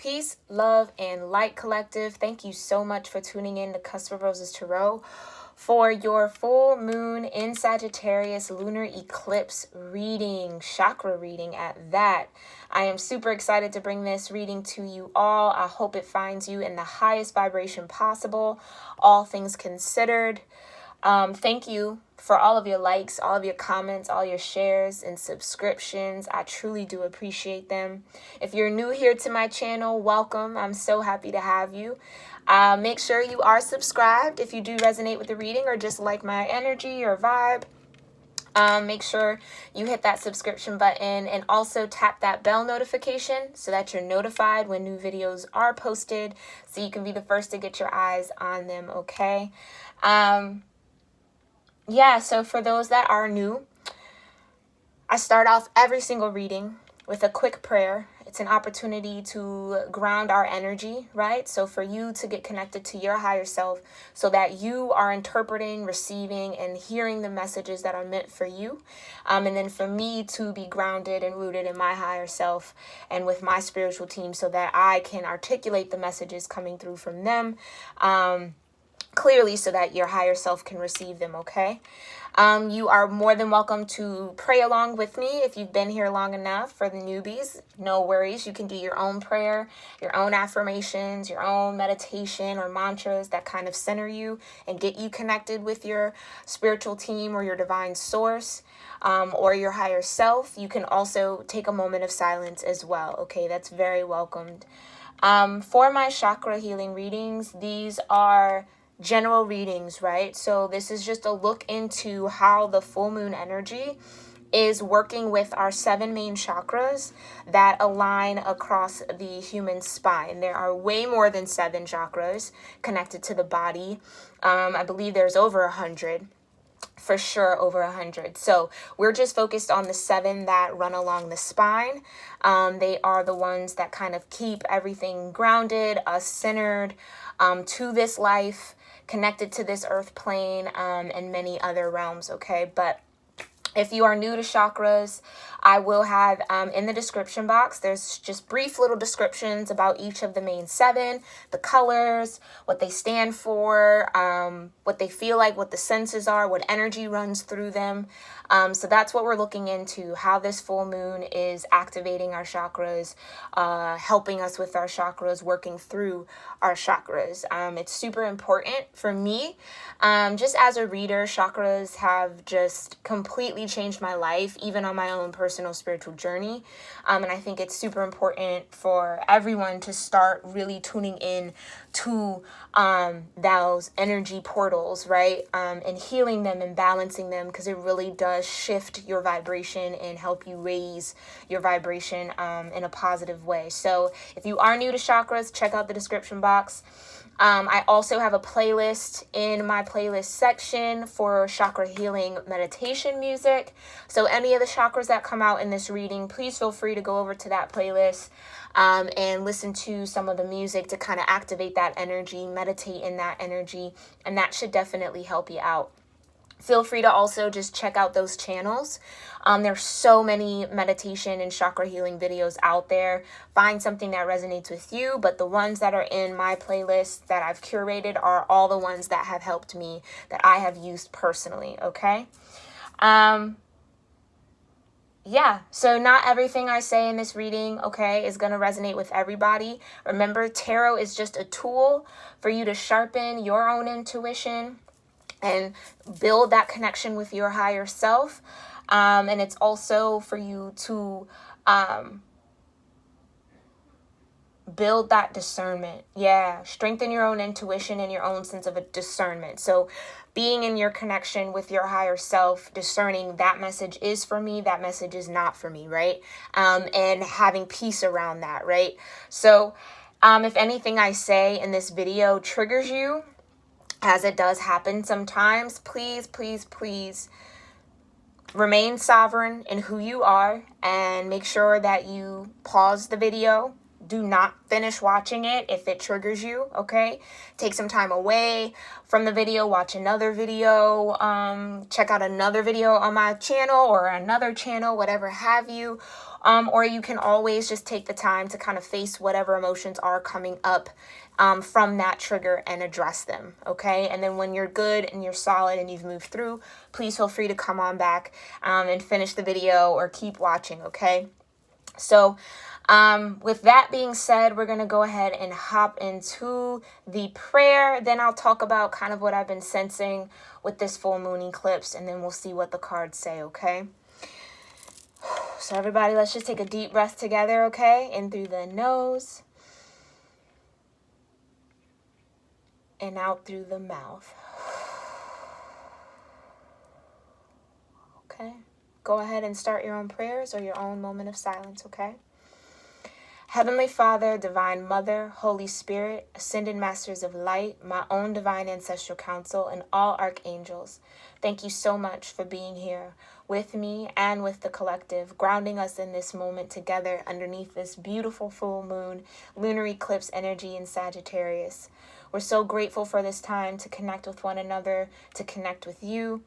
Peace, love, and light, collective. Thank you so much for tuning in to Cusp of Roses Tarot for your full moon in Sagittarius lunar eclipse reading, chakra reading at that. I am super excited to bring this reading to you all. I hope it finds you in the highest vibration possible, all things considered. Thank you for all of your likes, all of your comments, all your shares and subscriptions. I truly do appreciate them. If you're new here to my channel, welcome. I'm so happy to have you. Make sure you are subscribed if you do resonate with the reading or just like my energy or vibe. Make sure you hit that subscription button and also tap that bell notification so that you're notified when new videos are posted so you can be the first to get your eyes on them, okay? Yeah, so for those that are new, I start off every single reading with a quick prayer. It's an opportunity to ground our energy, right? So for you to get connected to your higher self so that you are interpreting, receiving, and hearing the messages that are meant for you. And then for me to be grounded and rooted in my higher self and with my spiritual team so that I can articulate the messages coming through from them clearly so that your higher self can receive them, okay? You are more than welcome to pray along with me if you've been here long enough. For the newbies, no worries. You can do your own prayer, your own affirmations, your own meditation or mantras that kind of center you and get you connected with your spiritual team or your divine source or your higher self. You can also take a moment of silence as well, okay? That's very welcomed. For my chakra healing readings, these are general readings, right? So this is just a look into how the full moon energy is working with our 7 main chakras that align across the human spine. There are way more than 7 chakras connected to the body. I believe there's over 100. For sure, over 100. So we're just focused on the 7 that run along the spine. They are the ones that kind of keep everything grounded, us centered to this life, connected to this earth plane, and many other realms, okay? But if you are new to chakras, I will have in the description box, there's just brief little descriptions about each of the main 7, the colors, what they stand for, what they feel like, what the senses are, what energy runs through them. So that's what we're looking into, how this full moon is activating our chakras, helping us with our chakras, working through our chakras. It's super important for me. Just as a reader, chakras have just completely changed my life, even on my own personal spiritual journey. And I think it's super important for everyone to start really tuning in to those energy portals, right? And healing them and balancing them, because it really does shift your vibration and help you raise your vibration in a positive way. So if you are new to chakras, check out the description box. I also have a playlist in my playlist section for chakra healing meditation music. So any of the chakras that come out in this reading, please feel free to go over to that playlist and listen to some of the music to kind of activate that energy, meditate in that energy, and that should definitely help you out. Feel free to also just check out those channels. There's so many meditation and chakra healing videos out there. Find something that resonates with you, but the ones that are in my playlist that I've curated are all the ones that have helped me, that I have used personally, okay? Yeah, so not everything I say in this reading, okay, is going to resonate with everybody. Remember, tarot is just a tool for you to sharpen your own intuition and build that connection with your higher self. And it's also for you to build that discernment. Yeah, strengthen your own intuition and your own sense of a discernment. So being in your connection with your higher self, discerning that message is for me, that message is not for me, right? And having peace around that, right? So if anything I say in this video triggers you, as it does happen sometimes, please, please, please remain sovereign in who you are and make sure that you pause the video. Do not finish watching it if it triggers you, okay? Take some time away from the video, watch another video, check out another video on my channel or another channel, whatever have you. Or you can always just take the time to kind of face whatever emotions are coming up from that trigger and address them, okay? And then when you're good and you're solid and you've moved through, please feel free to come on back and finish the video or keep watching, okay? So with that being said, we're going to go ahead and hop into the prayer. Then I'll talk about kind of what I've been sensing with this full moon eclipse, and then we'll see what the cards say, okay? So everybody, let's just take a deep breath together, okay? In through the nose and out through the mouth. Okay? Go ahead and start your own prayers or your own moment of silence, okay? Heavenly Father, Divine Mother, Holy Spirit, Ascended Masters of Light, my own Divine Ancestral Council, and all Archangels, thank you so much for being here with me and with the collective, grounding us in this moment together underneath this beautiful full moon, lunar eclipse energy in Sagittarius. We're so grateful for this time to connect with one another, to connect with you,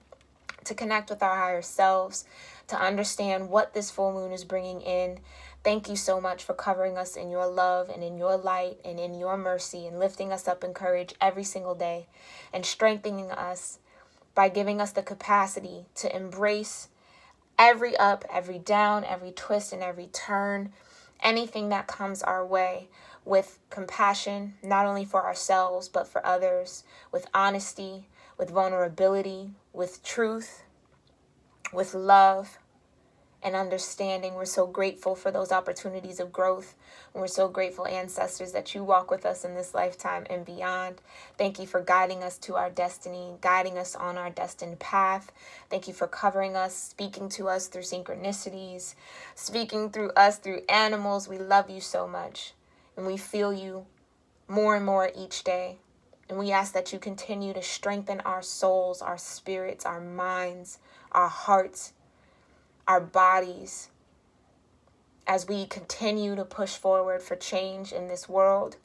to connect with our higher selves, to understand what this full moon is bringing in. Thank you so much for covering us in your love and in your light and in your mercy and lifting us up in courage every single day and strengthening us by giving us the capacity to embrace every up, every down, every twist, and every turn, anything that comes our way with compassion, not only for ourselves, but for others, with honesty, with vulnerability, with truth, with love and understanding. We're so grateful for those opportunities of growth. And we're so grateful, ancestors, that you walk with us in this lifetime and beyond. Thank you for guiding us to our destiny, guiding us on our destined path. Thank you for covering us, speaking to us through synchronicities, speaking through us through animals. We love you so much. And we feel you more and more each day. And we ask that you continue to strengthen our souls, our spirits, our minds, our hearts, our bodies, as we continue to push forward for change in this world,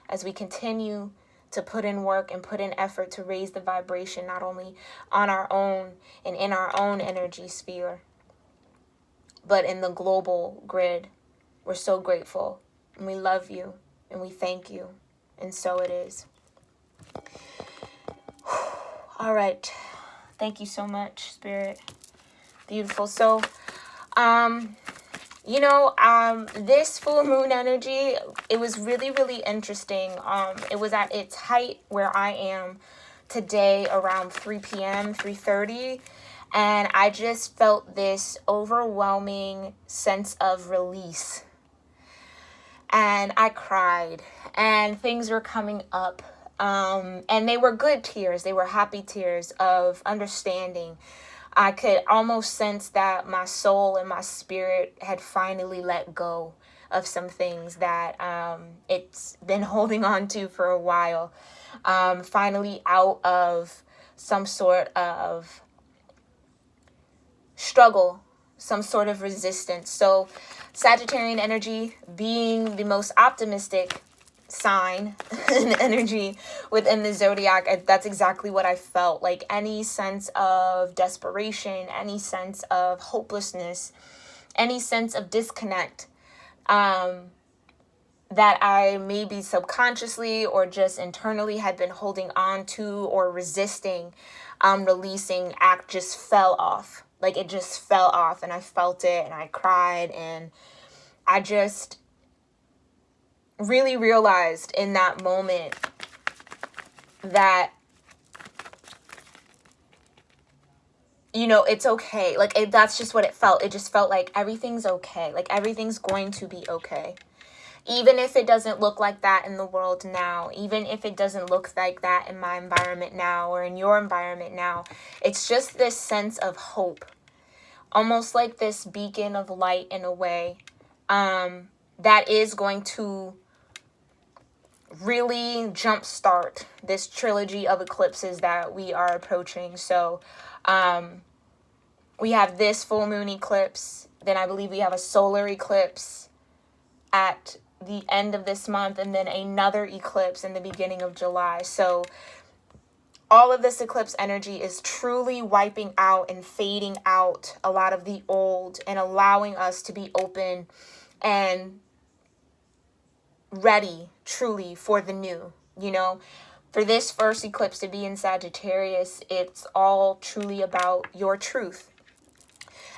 as we continue to put in work and put in effort to raise the vibration, not only on our own and in our own energy sphere, but in the global grid. We're so grateful, and we love you, and we thank you, and so it is. All right. Thank you so much, Spirit. Beautiful. So, this full moon energy, it was really, really interesting. It was at its height where I am today around 3 p.m., 3:30. And I just felt this overwhelming sense of release. And I cried and things were coming up. And they were good tears. They were happy tears of understanding. I could almost sense that my soul and my spirit had finally let go of some things that it's been holding on to for a while. Finally out of some sort of struggle, some sort of resistance. So Sagittarian energy being the most optimistic sign and energy within the zodiac, that's exactly what I felt. Like any sense of desperation, any sense of hopelessness, any sense of disconnect that I maybe subconsciously or just internally had been holding on to or resisting releasing, act just fell off. Like it just fell off, and I felt it and I cried, and I just really realized in that moment that, it's okay. Like that's just what it felt. It just felt like everything's okay. Like everything's going to be okay. Even if it doesn't look like that in the world now, even if it doesn't look like that in my environment now or in your environment now, it's just this sense of hope. Almost like this beacon of light in a way that is going to really jumpstart this trilogy of eclipses that we are approaching. So we have this full moon eclipse. Then I believe we have a solar eclipse at the end of this month, and then another eclipse in the beginning of July. So all of this eclipse energy is truly wiping out and fading out a lot of the old and allowing us to be open and ready truly for the new. You know, for this first eclipse to be in Sagittarius, it's all truly about your truth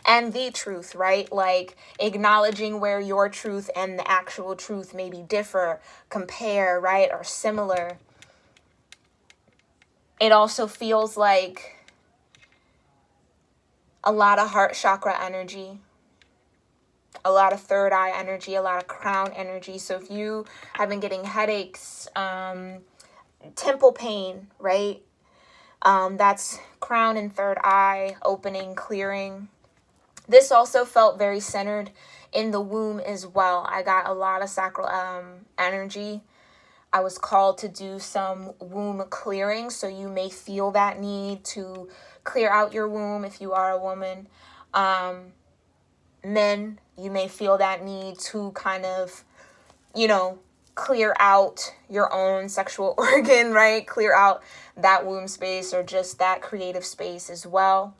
and the truth, right? Like acknowledging where your truth and the actual truth maybe differ, compare, right, or similar. It also feels like a lot of heart chakra energy, a lot of third eye energy, a lot of crown energy. So if you have been getting headaches, temple pain, right? That's crown and third eye opening, clearing. This also felt very centered in the womb as well. I got a lot of sacral energy. I was called to do some womb clearing, so you may feel that need to clear out your womb if you are a woman. Men, you may feel that need to kind of, you know, clear out your own sexual organ, right? Clear out that womb space or just that creative space as well.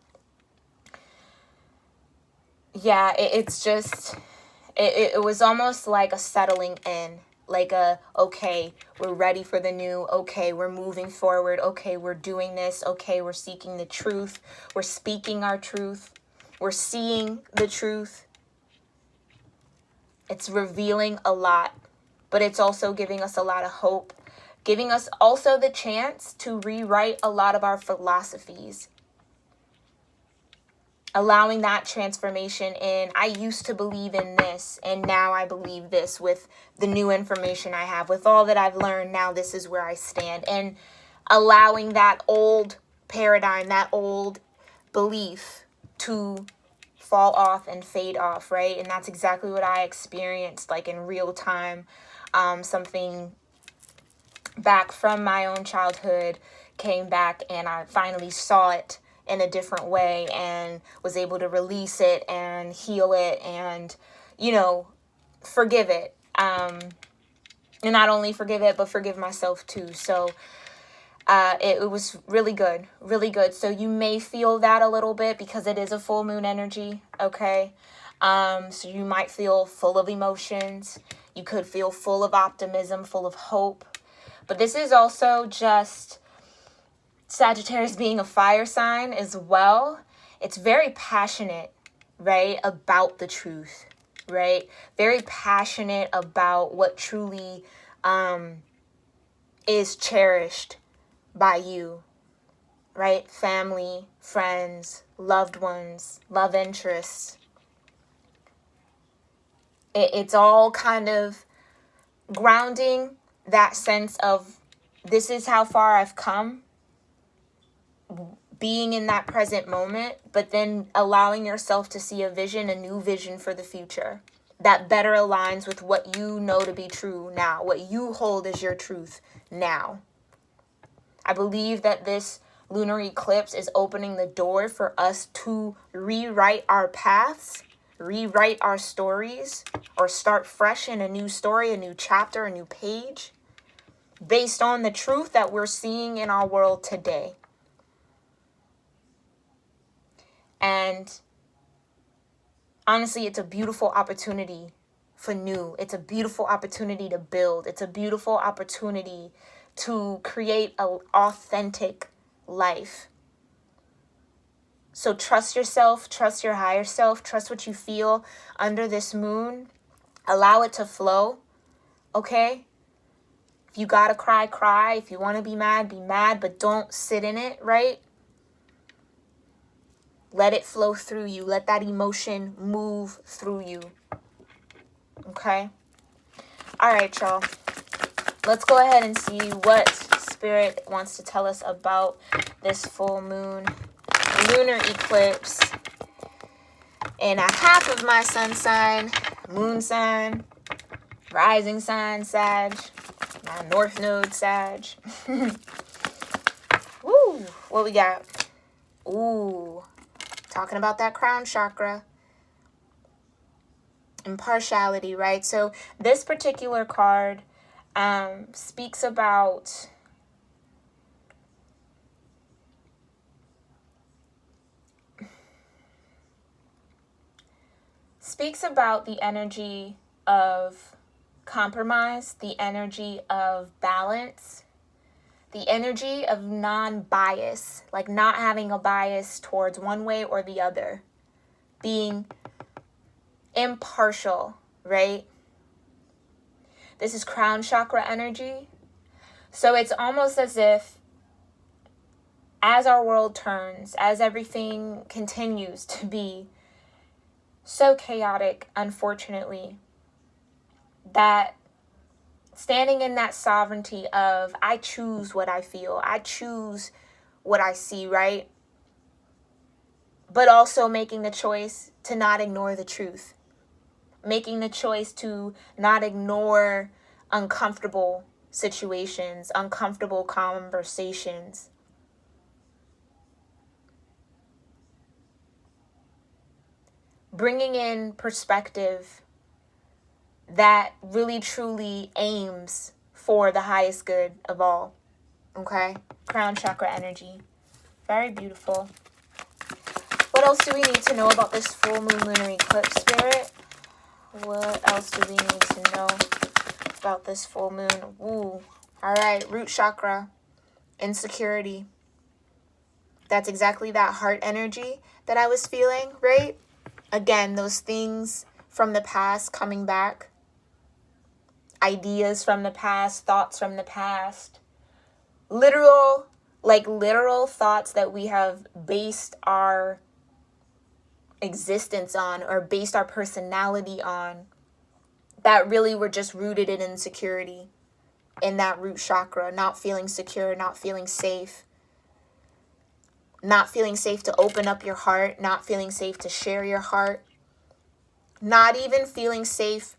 Yeah, it's just, it was almost like a settling in, like okay, we're ready for the new. Okay, we're moving forward. Okay, we're doing this. Okay, we're seeking the truth. We're speaking our truth. We're seeing the truth. It's revealing a lot, but it's also giving us a lot of hope, giving us also the chance to rewrite a lot of our philosophies. Allowing that transformation in, I used to believe in this, and now I believe this with the new information I have. With all that I've learned, now this is where I stand. And allowing that old paradigm, that old belief to fall off and fade off, right? And that's exactly what I experienced, like in real time. Something back from my own childhood came back, and I finally saw it in a different way and was able to release it and heal it and, you know, forgive it. And not only forgive it, but forgive myself too. So it was really good, really good. So you may feel that a little bit because it is a full moon energy, okay? So you might feel full of emotions. You could feel full of optimism, full of hope. But this is also just Sagittarius being a fire sign as well. It's very passionate, right, about the truth, right? Very passionate about what truly is cherished by you, right? Family, friends, loved ones, love interests. It's all kind of grounding that sense of this is how far I've come, being in that present moment, but then allowing yourself to see a vision, a new vision for the future that better aligns with what you know to be true now, what you hold as your truth now. I believe that this lunar eclipse is opening the door for us to rewrite our paths, rewrite our stories, or start fresh in a new story, a new chapter, a new page, based on the truth that we're seeing in our world today. And honestly, it's a beautiful opportunity for new. It's a beautiful opportunity to build. It's a beautiful opportunity to create an authentic life. So trust yourself, trust your higher self, trust what you feel under this moon. Allow it to flow, okay? If you gotta cry, cry. If you want to be mad, but don't sit in it, right? Let it flow through you. Let that emotion move through you. Okay? All right, y'all. Let's go ahead and see what Spirit wants to tell us about this full moon lunar eclipse in a half of my sun sign, moon sign, rising sign, Sag, my north node, Sag. Woo! What we got? Ooh. Talking about that crown chakra. Impartiality, right? So this particular card speaks about speaks about the energy of compromise, the energy of balance, the energy of non-bias, like not having a bias towards one way or the other, being impartial, right? This is crown chakra energy. So it's almost as if as our world turns, as everything continues to be so chaotic, unfortunately, that standing in that sovereignty of I choose what I feel, I choose what I see, right? But also making the choice to not ignore the truth. Making the choice to not ignore uncomfortable situations, uncomfortable conversations. Bringing in perspective that really truly aims for the highest good of all. Okay? Crown chakra energy. Very beautiful. What else do we need to know about this full moon lunar eclipse, Spirit? What else do we need to know about this full moon? Ooh. All right. Root chakra. Insecurity. That's exactly that heart energy that I was feeling, right? Again, those things from the past coming back. Ideas from the past, thoughts from the past. Literal thoughts that we have based our existence on or based our personality on that really were just rooted in insecurity, in that root chakra, not feeling secure, not feeling safe. Not feeling safe to open up your heart, not feeling safe to share your heart, not even feeling safe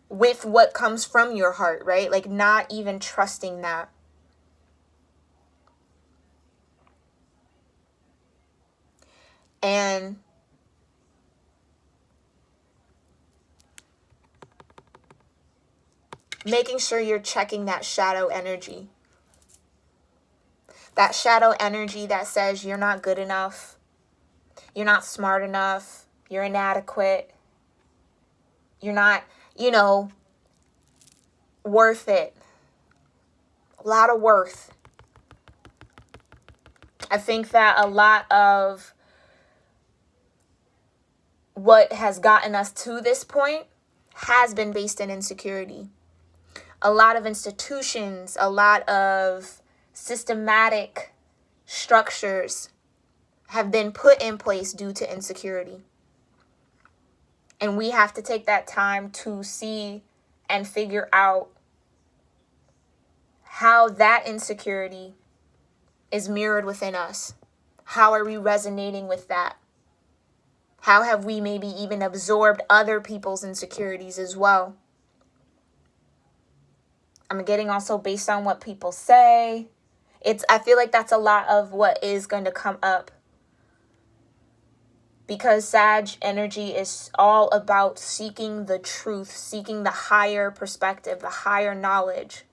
with what comes from your heart, right? Like not even trusting that. And making sure you're checking that shadow energy. That shadow energy that says you're not good enough, you're not smart enough, you're inadequate, you're not, worth it. A lot of worth. I think that a lot of what has gotten us to this point has been based in insecurity. A lot of institutions, a lot of systematic structures have been put in place due to insecurity. And we have to take that time to see and figure out how that insecurity is mirrored within us. How are we resonating with that? How have we maybe even absorbed other people's insecurities as well? I'm getting also based on what people say. I feel like that's a lot of what is going to come up. Because Sag energy is all about seeking the truth, seeking the higher perspective, the higher knowledge.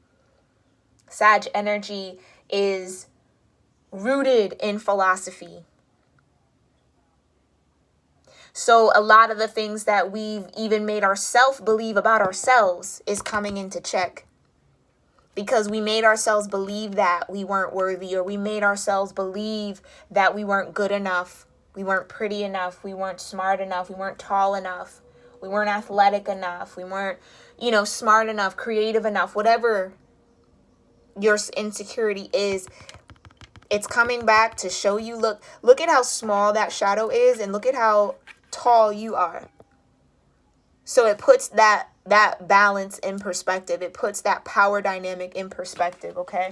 Sag energy is rooted in philosophy. So a lot of the things that we've even made ourselves believe about ourselves is coming into check. Because we made ourselves believe that we weren't worthy, or we made ourselves believe that we weren't good enough, we weren't pretty enough, we weren't smart enough, we weren't tall enough, we weren't athletic enough, we weren't, smart enough, creative enough, whatever your insecurity is. It's coming back to show you, look at how small that shadow is and look at how tall you are. So it puts that balance in perspective. It puts that power dynamic in perspective, okay?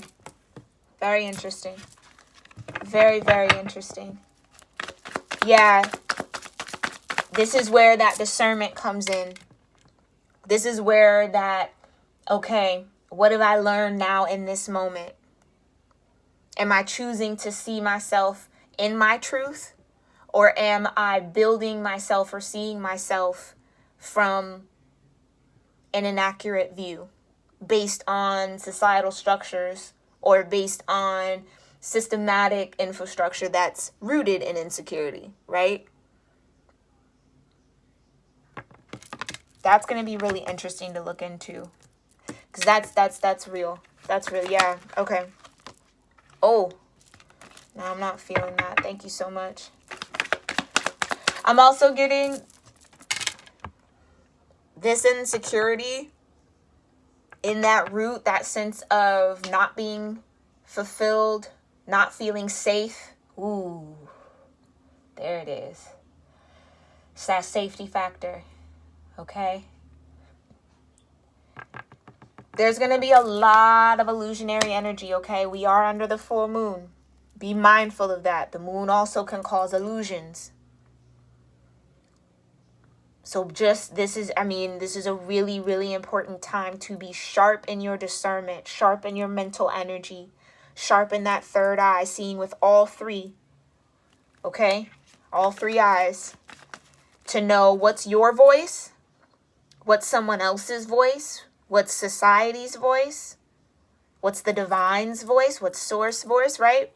Very interesting. Very, very interesting. Yeah. This is where that discernment comes in. This is where that, okay, what have I learned now in this moment? Am I choosing to see myself in my truth? Or am I building myself or seeing myself from an inaccurate view based on societal structures or based on systematic infrastructure that's rooted in insecurity, right? That's going to be really interesting to look into. Because that's real. That's real. Yeah. Okay. Oh. No, I'm not feeling that. Thank you so much. I'm also getting this insecurity in that root, that sense of not being fulfilled, not feeling safe. Ooh, there it is. It's that safety factor, okay? There's going to be a lot of illusionary energy, okay? We are under the full moon. Be mindful of that. The moon also can cause illusions. So this is a really, really important time to be sharp in your discernment, sharp in your mental energy, sharp in that third eye, seeing with all three, okay? All three eyes, to know what's your voice, what's someone else's voice, what's society's voice, what's the divine's voice, what's source voice, right?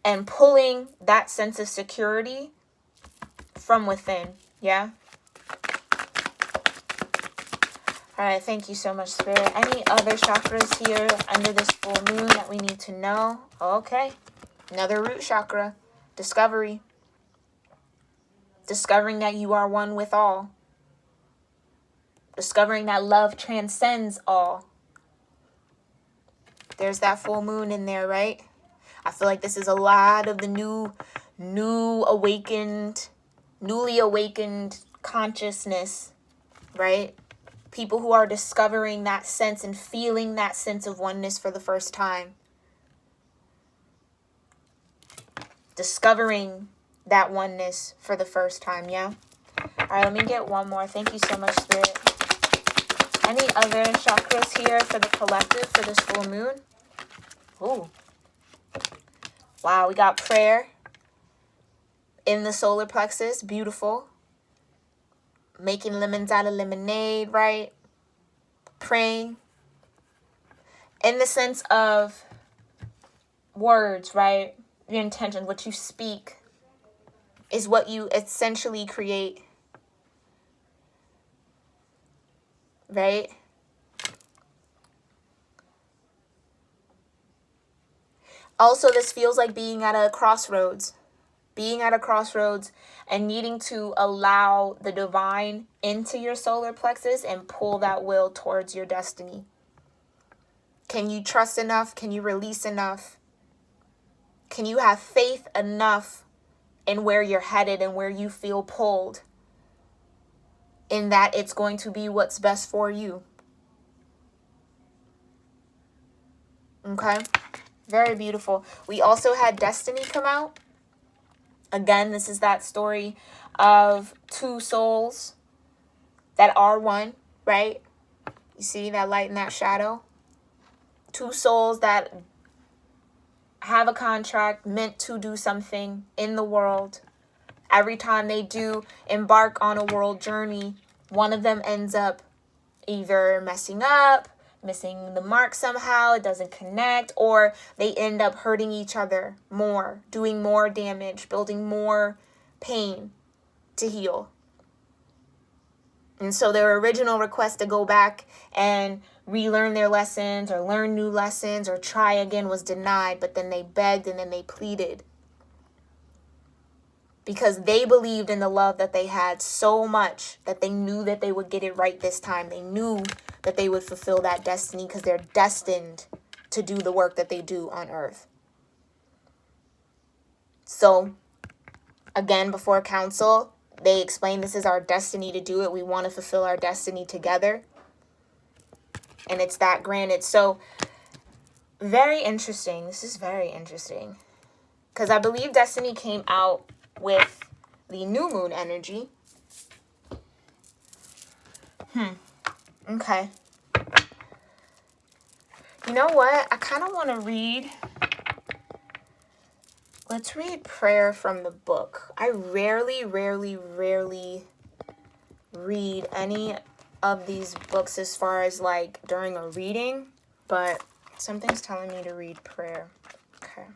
And pulling that sense of security from within, yeah? All right, thank you so much, Spirit. Any other chakras here under this full moon that we need to know? Okay, another root chakra, discovery. Discovering that you are one with all. Discovering that love transcends all. There's that full moon in there, right? I feel like this is a lot of the newly awakened consciousness, right? People who are discovering that sense and feeling that sense of oneness for the first time. Discovering that oneness for the first time, yeah? All right, let me get one more. Thank you so much, Spirit. Any other chakras here for the collective for this full moon? Ooh. Wow, we got prayer in the solar plexus. Beautiful. Making lemons out of lemonade, right? Praying. In the sense of words, right? Your intention, what you speak is what you essentially create. Right? Also, this feels like being at a crossroads. Being at a crossroads and needing to allow the divine into your solar plexus and pull that will towards your destiny. Can you trust enough? Can you release enough? Can you have faith enough in where you're headed and where you feel pulled? In that it's going to be what's best for you. Okay? Very beautiful. We also had Destiny come out. Again, this is that story of two souls that are one, right? You see that light and that shadow? Two souls that have a contract meant to do something in the world. Every time they do embark on a world journey, one of them ends up either messing up, missing the mark somehow, it doesn't connect, or they end up hurting each other more, doing more damage, building more pain to heal. And so their original request to go back and relearn their lessons or learn new lessons or try again was denied, but then they begged and then they pleaded. Because they believed in the love that they had so much that they knew that they would get it right this time. They knew that they would fulfill that destiny because they're destined to do the work that they do on earth. So, again, before council, they explained this is our destiny to do it. We want to fulfill our destiny together. And it's that granted. So, very interesting. This is very interesting. Because I believe destiny came out with the new moon energy. Okay. You know what? I kind of want to read. Let's read prayer from the book. I rarely read any of these books as far as like during a reading, but something's telling me to read prayer. Okay.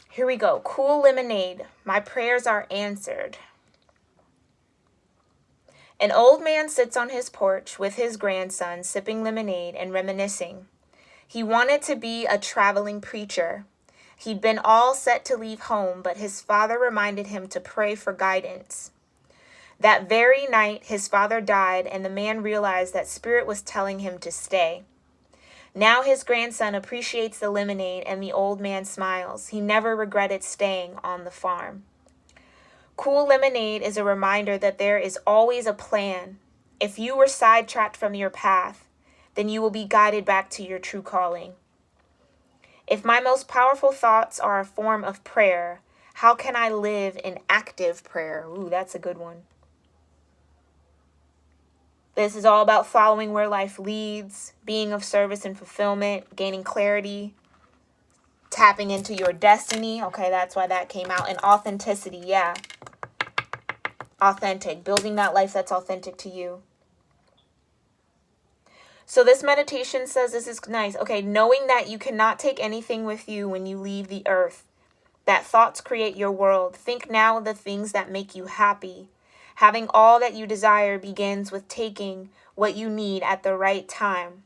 Here we go. Cool lemonade. My prayers are answered. An old man sits on his porch with his grandson, sipping lemonade and reminiscing. He wanted to be a traveling preacher. He'd been all set to leave home, but his father reminded him to pray for guidance. That very night, his father died, and the man realized that Spirit was telling him to stay. Now his grandson appreciates the lemonade, and the old man smiles. He never regretted staying on the farm. Cool lemonade is a reminder that there is always a plan. If you were sidetracked from your path, then you will be guided back to your true calling. If my most powerful thoughts are a form of prayer, how can I live in active prayer? Ooh, that's a good one. This is all about following where life leads, being of service and fulfillment, gaining clarity, tapping into your destiny. Okay, that's why that came out. And authenticity, yeah. Authentic, building that life that's authentic to you. So this meditation says, this is nice. Okay, knowing that you cannot take anything with you when you leave the earth, that thoughts create your world. Think now of the things that make you happy. Having all that you desire begins with taking what you need at the right time.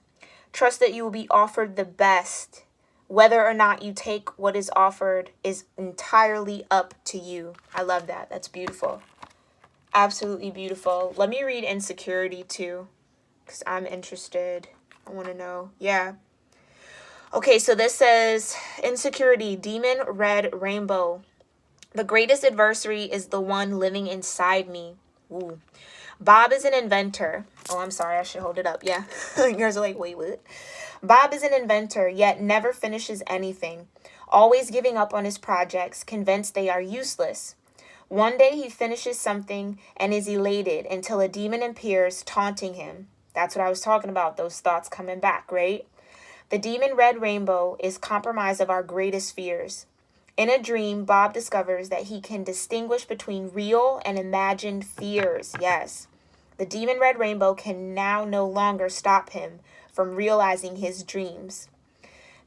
Trust that you will be offered the best. Whether or not you take what is offered is entirely up to you. I love that. That's beautiful. Absolutely beautiful. Let me read insecurity too, because I'm interested. I want to know. Yeah. Okay, so this says insecurity, demon, red, rainbow. The greatest adversary is the one living inside me. Ooh. Bob is an inventor. Oh, I'm sorry. I should hold it up. Yeah. You guys are like, wait, what? Bob is an inventor, yet never finishes anything. Always giving up on his projects, convinced they are useless. One day he finishes something and is elated until a demon appears, taunting him. That's what I was talking about. Those thoughts coming back, right? The demon red rainbow is compromise of our greatest fears. In a dream, Bob discovers that he can distinguish between real and imagined fears. Yes. The demon red rainbow can now no longer stop him from realizing his dreams.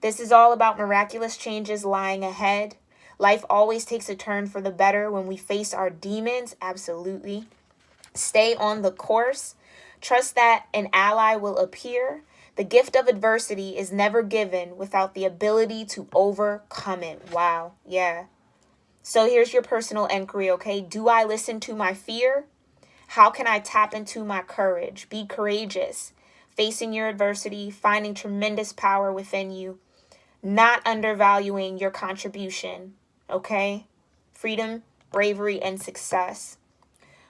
This is all about miraculous changes lying ahead. Life always takes a turn for the better when we face our demons. Absolutely. Stay on the course. Trust that an ally will appear. The gift of adversity is never given without the ability to overcome it. Wow. Yeah. So here's your personal inquiry, okay? Do I listen to my fear? How can I tap into my courage? Be courageous. Facing your adversity, finding tremendous power within you, not undervaluing your contribution, okay? Freedom, bravery, and success.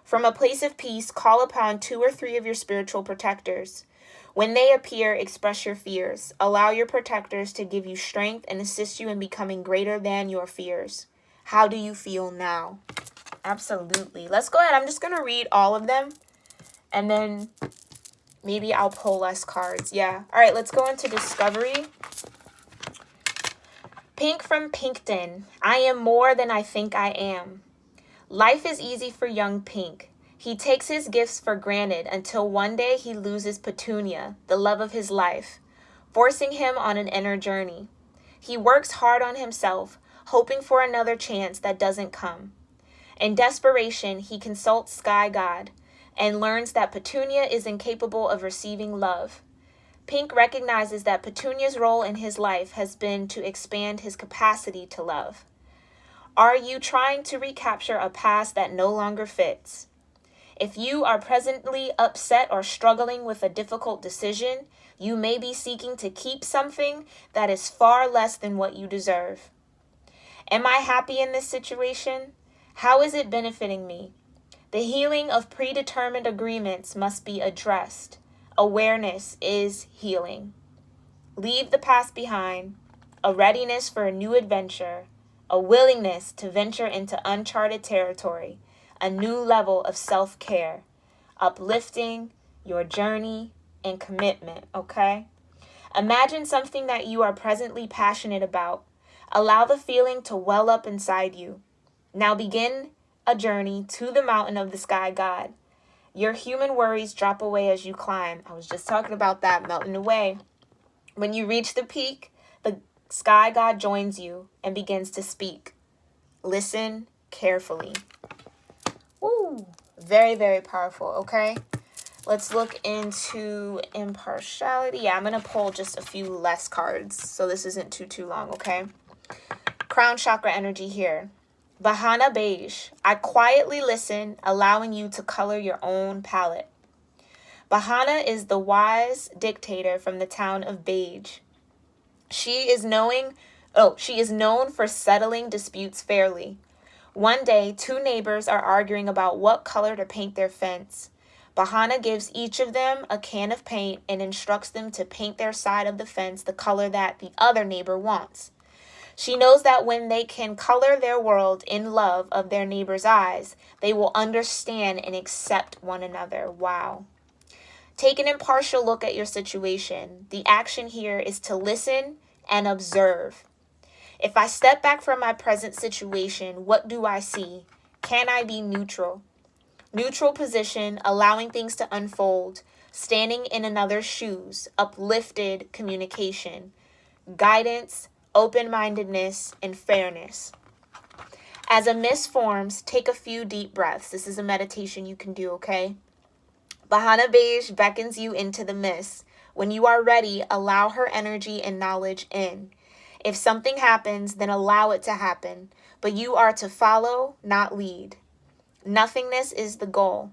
From a place of peace, call upon 2 or 3 of your spiritual protectors. When they appear, express your fears. Allow your protectors to give you strength and assist you in becoming greater than your fears. How do you feel now? Absolutely. Let's go ahead. I'm just going to read all of them, and then maybe I'll pull less cards. Yeah. All right, let's go into discovery. Pink from Pinkton. I am more than I think I am. Life is easy for young Pink. He takes his gifts for granted until one day he loses Petunia, the love of his life, forcing him on an inner journey. He works hard on himself, hoping for another chance that doesn't come. In desperation, he consults Sky God and learns that Petunia is incapable of receiving love. Pink recognizes that Petunia's role in his life has been to expand his capacity to love. Are you trying to recapture a past that no longer fits? If you are presently upset or struggling with a difficult decision, you may be seeking to keep something that is far less than what you deserve. Am I happy in this situation? How is it benefiting me? The healing of predetermined agreements must be addressed. Awareness is healing. Leave the past behind. A readiness for a new adventure. A willingness to venture into uncharted territory. A new level of self-care. Uplifting your journey and commitment, okay? Imagine something that you are presently passionate about. Allow the feeling to well up inside you. Now begin a journey to the mountain of the Sky God. Your human worries drop away as you climb. I was just talking about that, melting away. When you reach the peak, the Sky God joins you and begins to speak. Listen carefully. Ooh, Very, very powerful, okay? Let's look into impartiality. Yeah, I'm going to pull just a few less cards, so this isn't too long, okay? Crown chakra energy here. Vahana beige. I quietly listen, allowing you to color your own palette. Vahana is the wise dictator from the town of Beige. She is known for settling disputes fairly. One day, two neighbors are arguing about what color to paint their fence. Bahana gives each of them a can of paint and instructs them to paint their side of the fence the color that the other neighbor wants. She knows that when they can color their world in love of their neighbor's eyes, they will understand and accept one another. Wow. Take an impartial look at your situation. The action here is to listen and observe. If I step back from my present situation, what do I see? Can I be neutral? Neutral position, allowing things to unfold, standing in another's shoes, uplifted communication, guidance, open-mindedness, and fairness. As a mist forms, take a few deep breaths. This is a meditation you can do, okay? Bahana Beige beckons you into the mist. When you are ready, allow her energy and knowledge in. If something happens, then allow it to happen. But you are to follow, not lead. Nothingness is the goal.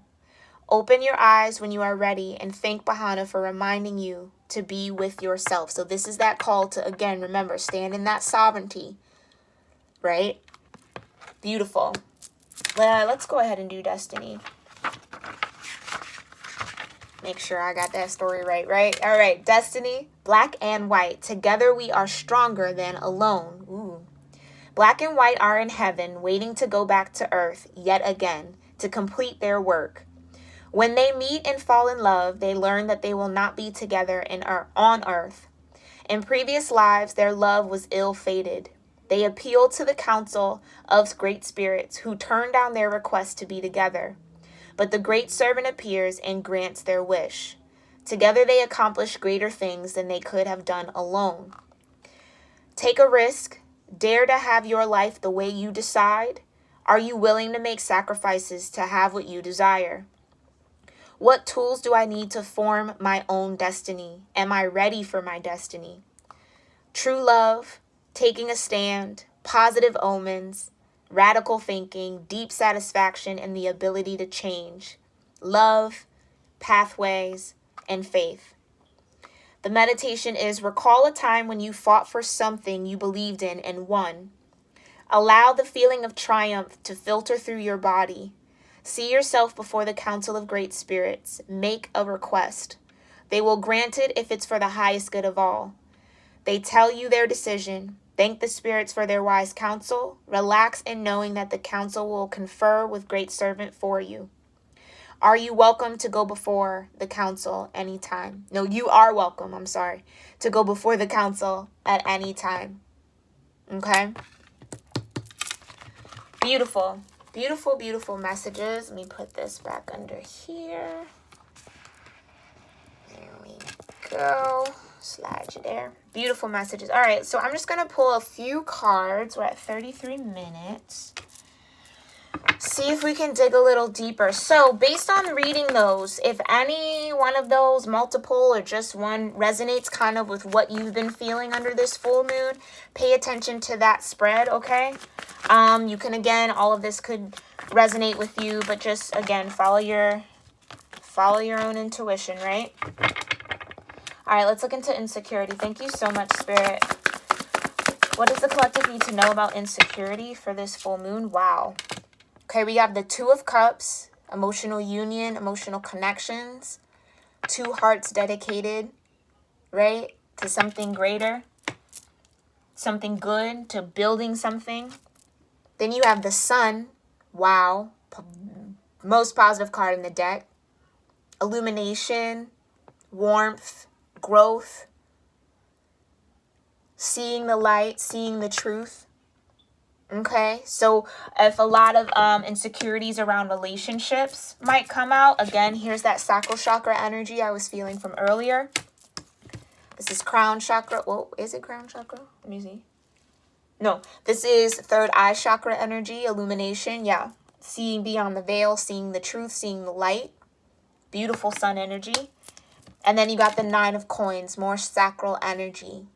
Open your eyes when you are ready and thank Bahana for reminding you to be with yourself. So this is that call to, again, remember, stand in that sovereignty, right? Beautiful. Let's go ahead and do destiny. Make sure I got that story right? All right, destiny, black and white. Together we are stronger than alone. Ooh. Black and white are in heaven, waiting to go back to earth yet again to complete their work. When they meet and fall in love, they learn that they will not be together on earth. In previous lives, their love was ill-fated. They appealed to the council of great spirits who turned down their request to be together. But the great servant appears and grants their wish. Together they accomplish greater things than they could have done alone. Take a risk. Dare to have your life the way you decide. Are you willing to make sacrifices to have what you desire? What tools do I need to form my own destiny? Am I ready for my destiny? True love, taking a stand, positive omens, radical thinking, deep satisfaction, and the ability to change. Love, pathways, and faith. The meditation is recall a time when you fought for something you believed in and won. Allow the feeling of triumph to filter through your body. See yourself before the council of great spirits. Make a request. They will grant it if it's for the highest good of all. They tell you their decision. Thank the spirits for their wise counsel. Relax in knowing that the council will confer with great servant for you. Are you welcome to go before the council anytime? No, you are welcome, to go before the council at any time. Okay? Beautiful. Beautiful, beautiful messages. Let me put this back under here. There we go. Slide you there. Beautiful messages. All right, so I'm just going to pull a few cards. We're at 33 minutes. See if we can dig a little deeper. So based on reading those, if any one of those, multiple or just one, resonates kind of with what you've been feeling under this full moon, pay attention to that spread, okay? You can, again, all of this could resonate with you, but just, again, follow your own intuition, right? All right, let's look into insecurity. Thank you so much, Spirit. What does the collective need to know about insecurity for this full moon? Wow. Okay, we have the Two of Cups, emotional union, emotional connections, two hearts dedicated, right, to something greater, something good, to building something. Then you have the Sun, wow, most positive card in the deck, illumination, warmth, growth, seeing the light, seeing the truth. Okay, so if a lot of insecurities around relationships might come out, again, here's that sacral chakra energy I was feeling from earlier. This is crown chakra. Whoa, is it crown chakra? Let me see. No, this is third eye chakra energy, illumination. Yeah, seeing beyond the veil, seeing the truth, seeing the light. Beautiful sun energy. And then you got the 9 of coins, more sacral energy.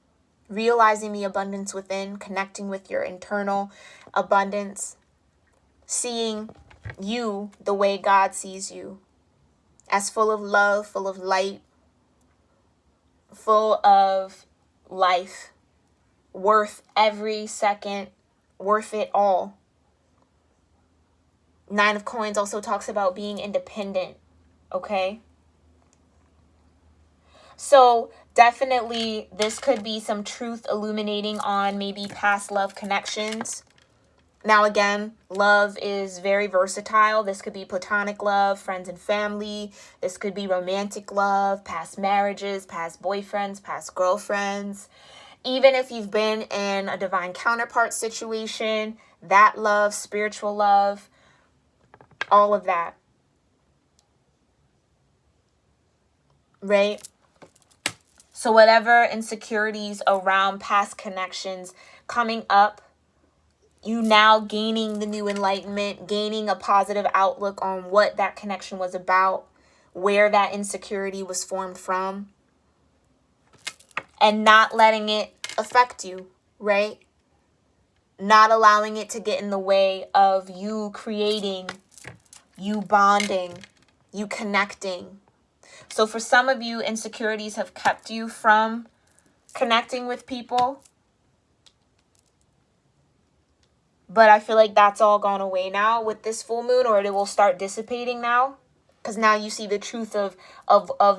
Realizing the abundance within, connecting with your internal abundance. Seeing you the way God sees you. As full of love, full of light, full of life. Worth every second, worth it all. 9 of coins also talks about being independent, okay? So definitely this could be some truth illuminating on maybe past love connections. Now again, love is very versatile. This could be platonic love, friends and family. This could be romantic love, past marriages, past boyfriends, past girlfriends. Even if you've been in a divine counterpart situation, that love, spiritual love, all of that. Right? So whatever insecurities around past connections coming up, you now gaining the new enlightenment, gaining a positive outlook on what that connection was about, where that insecurity was formed from, and not letting it affect you, right? Not allowing it to get in the way of you creating, you bonding, you connecting. So for some of you, insecurities have kept you from connecting with people. But I feel like that's all gone away now with this full moon, or it will start dissipating now. Because now you see the truth of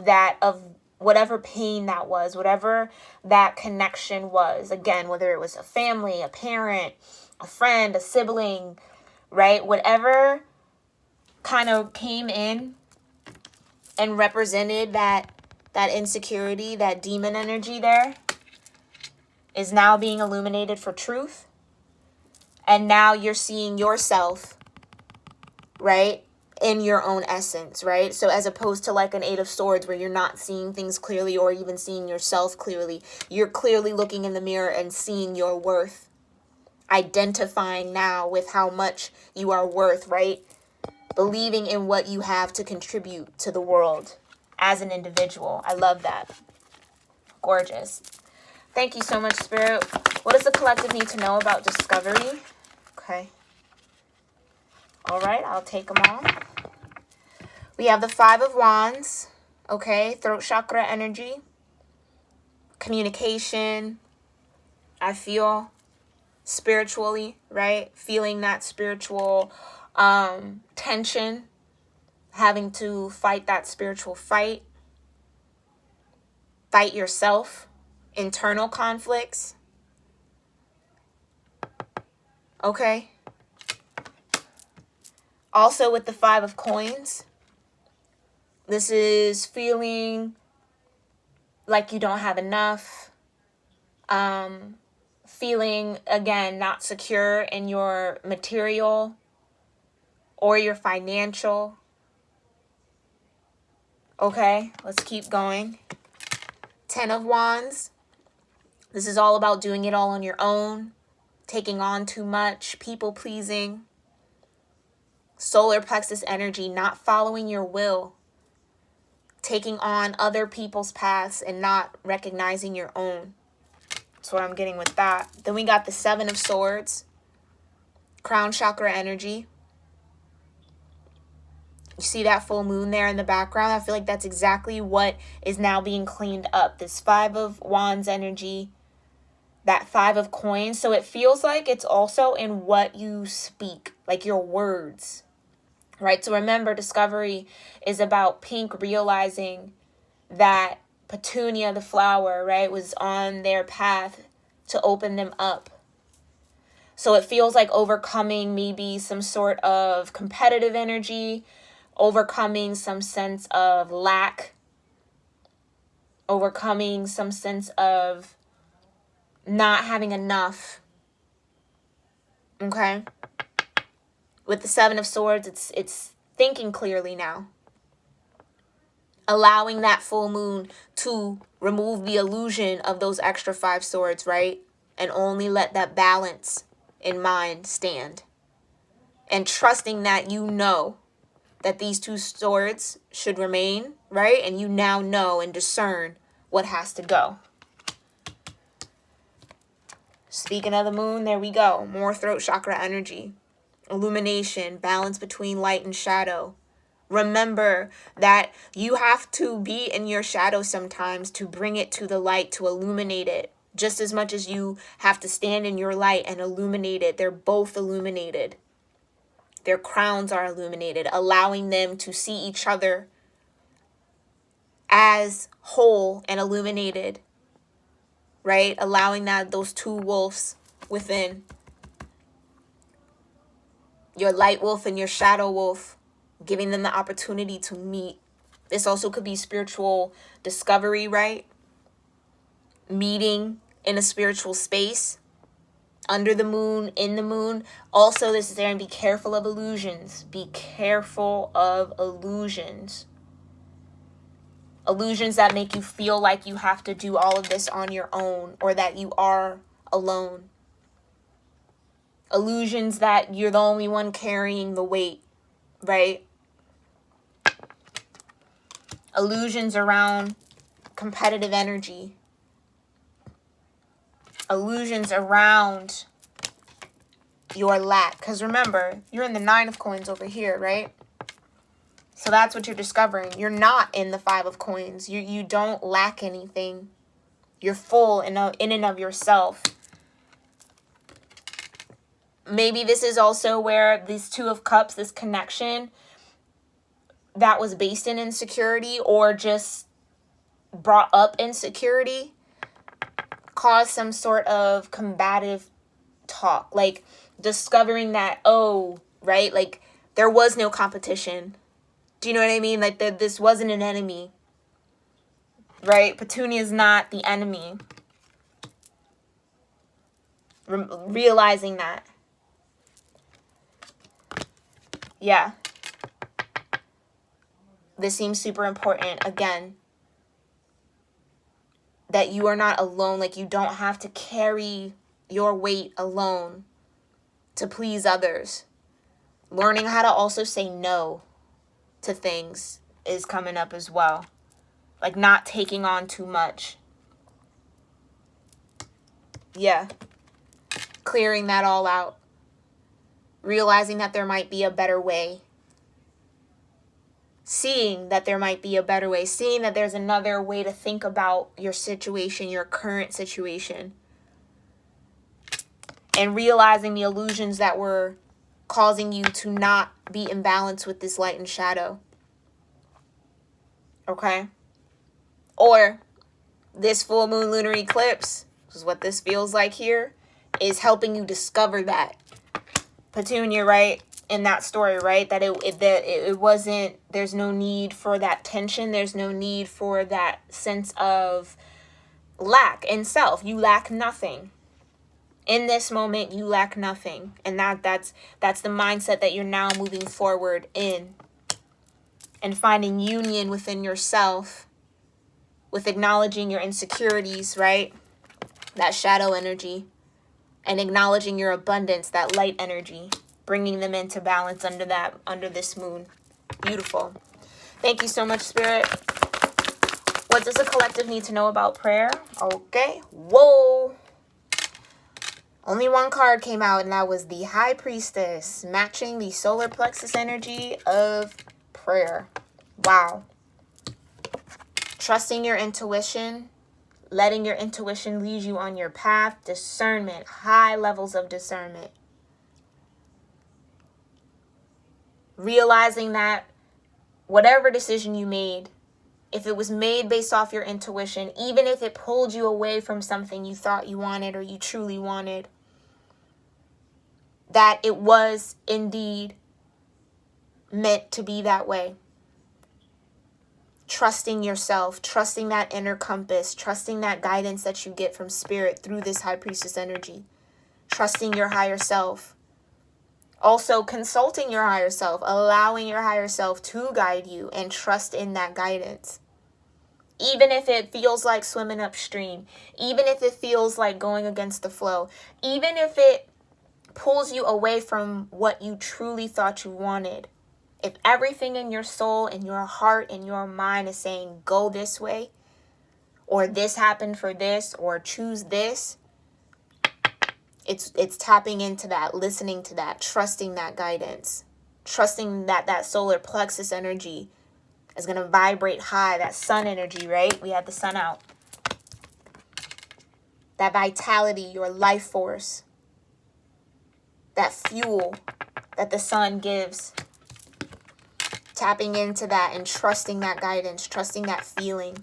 that, of whatever pain that was, whatever that connection was. Again, whether it was a family, a parent, a friend, a sibling, right? Whatever kind of came in and represented that insecurity, that demon energy there, is now being illuminated for truth. And now you're seeing yourself, right, in your own essence, right? So as opposed to like an 8 of swords where you're not seeing things clearly or even seeing yourself clearly, you're clearly looking in the mirror and seeing your worth, identifying now with how much you are worth, right? Believing in what you have to contribute to the world as an individual. I love that. Gorgeous. Thank you so much, Spirit. What does the collective need to know about discovery? Okay. All right, I'll take them all. We have the 5 of Wands. Okay, throat chakra energy. Communication. I feel spiritually, right? Feeling that spiritual tension. Having to fight that spiritual fight. Fight yourself. Internal conflicts. Okay. Also with the 5 of coins, this is feeling like you don't have enough. Feeling, again, not secure in your material or your financial. Okay, let's keep going. 10 of Wands. This is all about doing it all on your own. Taking on too much. People pleasing. Solar plexus energy. Not following your will. Taking on other people's paths and not recognizing your own. That's what I'm getting with that. Then we got the 7 of Swords. Crown chakra energy. You see that full moon there in the background? I feel like that's exactly what is now being cleaned up. This 5 of Wands energy. That 5 of Coins. So it feels like it's also in what you speak. Like your words. Right? So remember, discovery is about Pink realizing that Petunia, the flower, right, was on their path to open them up. So it feels like overcoming maybe some sort of competitive energy, overcoming some sense of lack, overcoming some sense of not having enough. Okay? With the 7 of Swords, it's thinking clearly now. Allowing that full moon to remove the illusion of those extra 5 swords, right? And only let that balance in mind stand. and trusting that you know that these two swords should remain, right? And you now know and discern what has to go. Speaking of the moon, there we go. More throat chakra energy. Illumination, balance between light and shadow. Remember that you have to be in your shadow sometimes to bring it to the light, to illuminate it. Just as much as you have to stand in your light and illuminate it. They're both illuminated. Their crowns are illuminated, allowing them to see each other as whole and illuminated, right? Allowing those two wolves within, your light wolf and your shadow wolf, giving them the opportunity to meet. This also could be spiritual discovery, right? Meeting in a spiritual space, under the moon, in the moon. Also, this is there, and be careful of illusions. Be careful of illusions. Illusions that make you feel like you have to do all of this on your own, or that you are alone. Illusions that you're the only one carrying the weight, right? Illusions around competitive energy. Illusions around your lack. Because remember, you're in the 9 of coins over here, right? So that's what you're discovering. You're not in the 5 of coins. You don't lack anything. You're full in and of yourself. Maybe this is also where this 2 of cups, this connection that was based in insecurity or just brought up insecurity, caused some sort of combative talk. Like discovering that, oh, right? Like there was no competition. Do you know what I mean? Like this wasn't an enemy, right? Petunia is not the enemy. Realizing that. Yeah. This seems super important. Again, that you are not alone. Like you don't have to carry your weight alone to please others. Learning how to also say no to things is coming up as well. Like not taking on too much. Yeah. Clearing that all out. Realizing that there might be a better way. Seeing that there might be a better way. Seeing that there's another way to think about your situation, your current situation. And realizing the illusions that were causing you to not be in balance with this light and shadow. Okay? Or this full moon lunar eclipse, which is what this feels like here, is helping you discover that. Petunia, right? In that story, right? That it wasn't, there's no need for that tension. There's no need for that sense of lack in self. You lack nothing. In this moment, you lack nothing. And that's the mindset that you're now moving forward in. And finding union within yourself. With acknowledging your insecurities, right? That shadow energy. And acknowledging your abundance, that light energy. Bringing them into balance under this moon. Beautiful. Thank you so much, Spirit. What does the collective need to know about prayer? Okay. Whoa. Only one card came out, and that was the High Priestess, matching the solar plexus energy of prayer. Wow. Trusting your intuition, letting your intuition lead you on your path, discernment, high levels of discernment. Realizing that whatever decision you made, if it was made based off your intuition, even if it pulled you away from something you thought you wanted or you truly wanted, that it was indeed meant to be that way. Trusting yourself, trusting that inner compass, trusting that guidance that you get from Spirit through this High Priestess energy. Trusting your higher self. Also consulting your higher self, allowing your higher self to guide you and trust in that guidance. Even if it feels like swimming upstream, even if it feels like going against the flow, even if it pulls you away from what you truly thought you wanted. If everything in your soul, in your heart, in your mind is saying, go this way, or this happened for this, or choose this, it's tapping into that, listening to that, trusting that guidance, trusting that that solar plexus energy is going to vibrate high, that sun energy, right? We had the sun out. That vitality, your life force, that fuel that the sun gives. Tapping into that and trusting that guidance, trusting that feeling.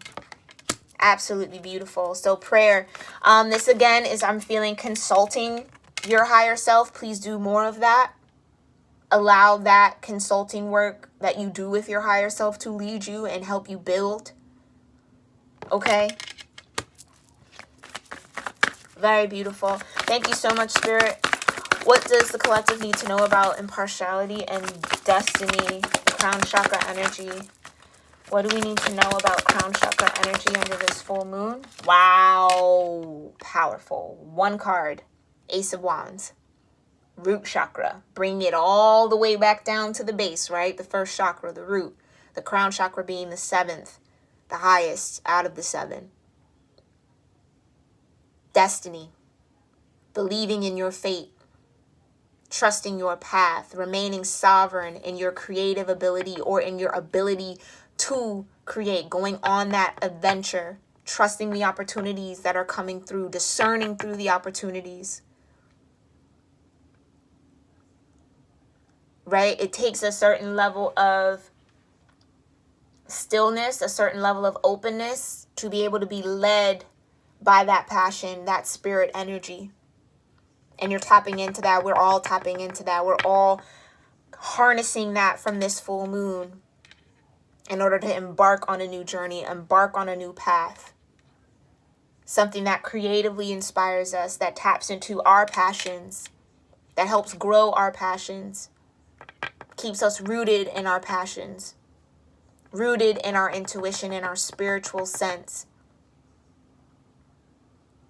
Absolutely beautiful. So prayer. This again is, I'm feeling, consulting your higher self. Please do more of that. Allow that consulting work that you do with your higher self to lead you and help you build. Okay? Very beautiful. Thank you so much, Spirit. What does the collective need to know about impartiality and destiny, the crown chakra energy? What do we need to know about crown chakra energy under this full moon? Wow. Powerful. One card. Ace of Wands. Root chakra. Bring it all the way back down to the base, right? The first chakra, the root. The crown chakra being the seventh, the highest out of the seven. Destiny. Believing in your fate. Trusting your path. Remaining sovereign in your creative ability or in your ability to create. Going on that adventure. Trusting the opportunities that are coming through. Discerning through the opportunities. Right? It takes a certain level of stillness, a certain level of openness to be able to be led by that passion, that spirit energy. And you're tapping into that. We're all tapping into that. We're all harnessing that from this full moon in order to embark on a new journey, embark on a new path. Something that creatively inspires us, that taps into our passions, that helps grow our passions, keeps us rooted in our passions, rooted in our intuition, in our spiritual sense.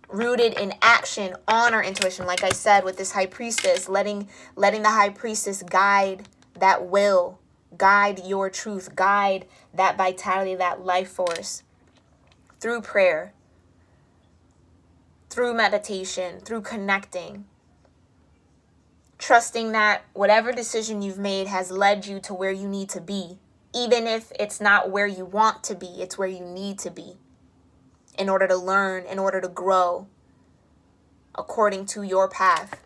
Rooted in action on our intuition, like I said, with this high priestess, letting the high priestess guide that will, guide your truth, guide that vitality, that life force through prayer, through meditation, through connecting, trusting that whatever decision you've made has led you to where you need to be, even if it's not where you want to be, it's where you need to be. In order to learn, in order to grow, according to your path.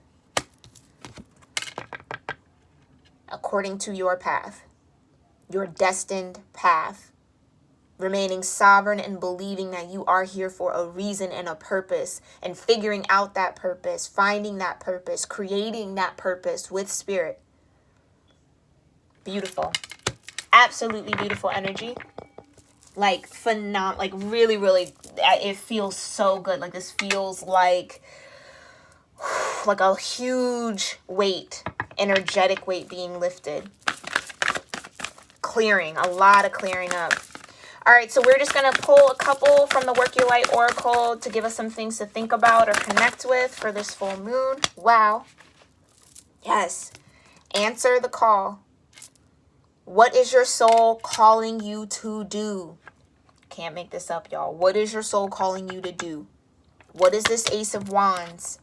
According to your path. Your destined path. Remaining sovereign and believing that you are here for a reason and a purpose. And figuring out that purpose, finding that purpose, creating that purpose with spirit. Beautiful. Absolutely beautiful energy. Like phenomenal, like really, really, it feels so good. Like this feels like a huge weight, energetic weight being lifted. Clearing, a lot of clearing up. All right, so we're just going to pull a couple from the Work Your Light Oracle to give us some things to think about or connect with for this full moon. Wow. Yes. Answer the call. What is your soul calling you to do? Can't make this up, y'all. What is your soul calling you to do? What is this Ace of Wands?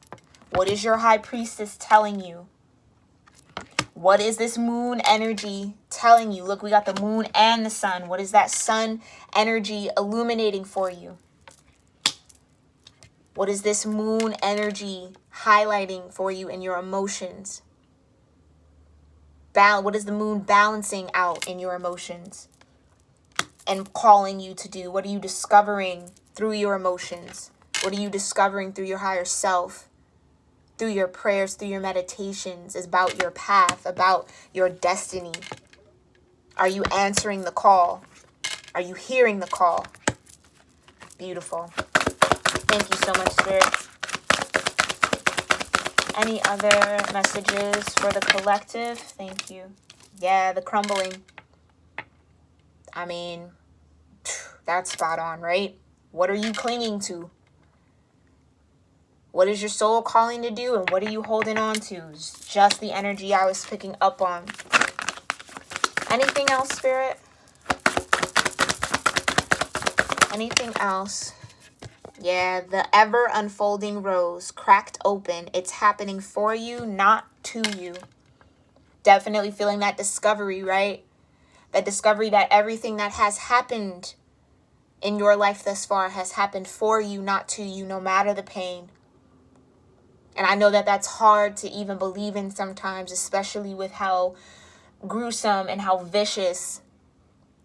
What is your High Priestess telling you? What is this moon energy telling you? Look, we got the moon and the sun. What is that sun energy illuminating for you? What is this moon energy highlighting for you in your emotions? What is the moon balancing out in your emotions and calling you to do? What are you discovering through your emotions? What are you discovering through your higher self? Through your prayers, through your meditations, is about your path, about your destiny. Are you answering the call? Are you hearing the call? Beautiful. Thank you so much, Spirit. Any other messages for the collective? Thank you. Yeah, the crumbling. I mean, that's spot on, right? What are you clinging to? What is your soul calling to do, and what are you holding on to? It's just the energy I was picking up on. Anything else, Spirit? Anything else? Yeah, the ever unfolding rose, cracked open. It's happening for you, not to you. Definitely feeling that discovery, right? That discovery that everything that has happened in your life thus far has happened for you, not to you, no matter the pain. And I know that that's hard to even believe in sometimes, especially with how gruesome and how vicious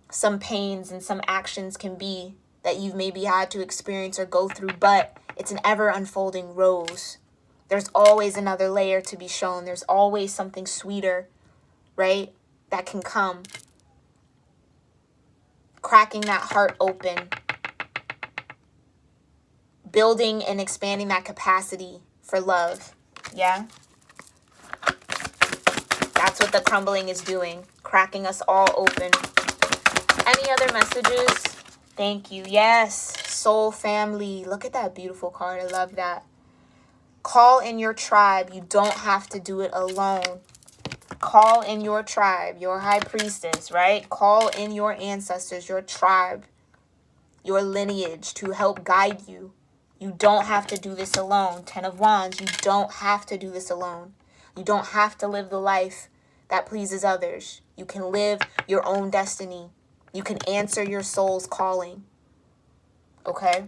some pains and some actions can be that you've maybe had to experience or go through. But it's an ever unfolding rose. There's always another layer to be shown. There's always something sweeter, right, that can come. Cracking that heart open. Building and expanding that capacity for love. Yeah? That's what the crumbling is doing. Cracking us all open. Any other messages? Thank you. Yes. Soul family. Look at that beautiful card. I love that. Call in your tribe. You don't have to do it alone. Call in your tribe, your high priestess, right? Call in your ancestors, your tribe, your lineage to help guide you. You don't have to do this alone. 10 of Wands, you don't have to do this alone. You don't have to live the life that pleases others. You can live your own destiny. You can answer your soul's calling. Okay?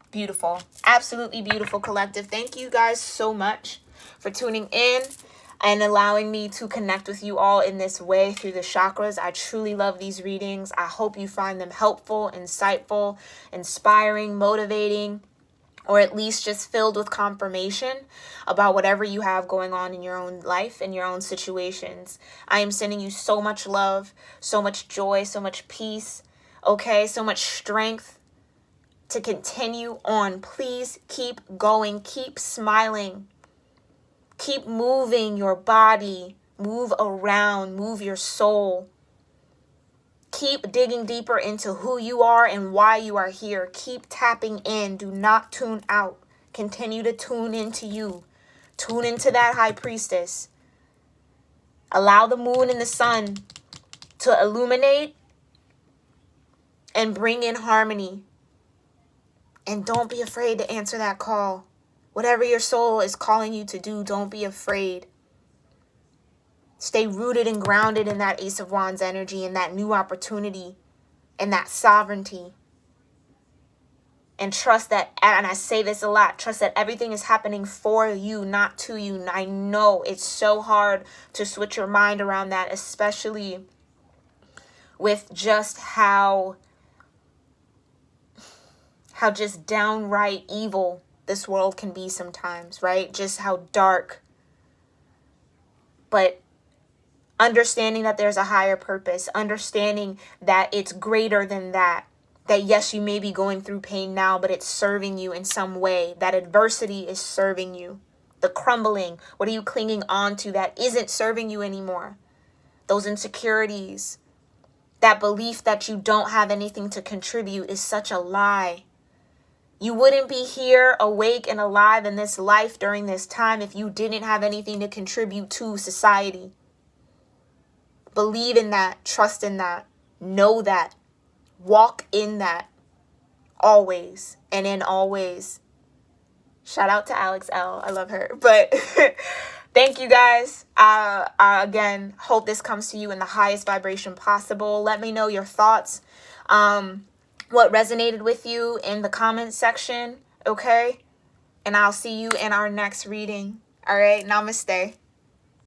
Beautiful. Absolutely beautiful, collective. Thank you guys so much for tuning in and allowing me to connect with you all in this way through the chakras. I truly love these readings. I hope you find them helpful, insightful, inspiring, motivating, or at least just filled with confirmation about whatever you have going on in your own life, in your own situations. I am sending you so much love, so much joy, so much peace, okay? So much strength to continue on. Please keep going. Keep smiling. Keep moving your body. Move around. Move your soul. Keep digging deeper into who you are and why you are here. Keep tapping in. Do not tune out. Continue to tune into you. Tune into that high priestess. Allow the moon and the sun to illuminate and bring in harmony. And don't be afraid to answer that call. Whatever your soul is calling you to do, don't be afraid. Stay rooted and grounded in that Ace of Wands energy and that new opportunity and that sovereignty. And trust that, and I say this a lot, trust that everything is happening for you, not to you. And I know it's so hard to switch your mind around that, especially with just how just downright evil this world can be sometimes, right? Just how dark. But understanding that there's a higher purpose, understanding that it's greater than that. That yes, you may be going through pain now, but it's serving you in some way. That adversity is serving you. The crumbling, what are you clinging on to that isn't serving you anymore? Those insecurities, that belief that you don't have anything to contribute is such a lie. You wouldn't be here awake and alive in this life during this time if you didn't have anything to contribute to society. Believe in that. Trust in that. Know that. Walk in that. Always and in all ways. Shout out to Alex L. I love her. But thank you guys. I again hope this comes to you in the highest vibration possible. Let me know your thoughts. What resonated with you in the comments section, okay? And I'll see you in our next reading. All right, namaste.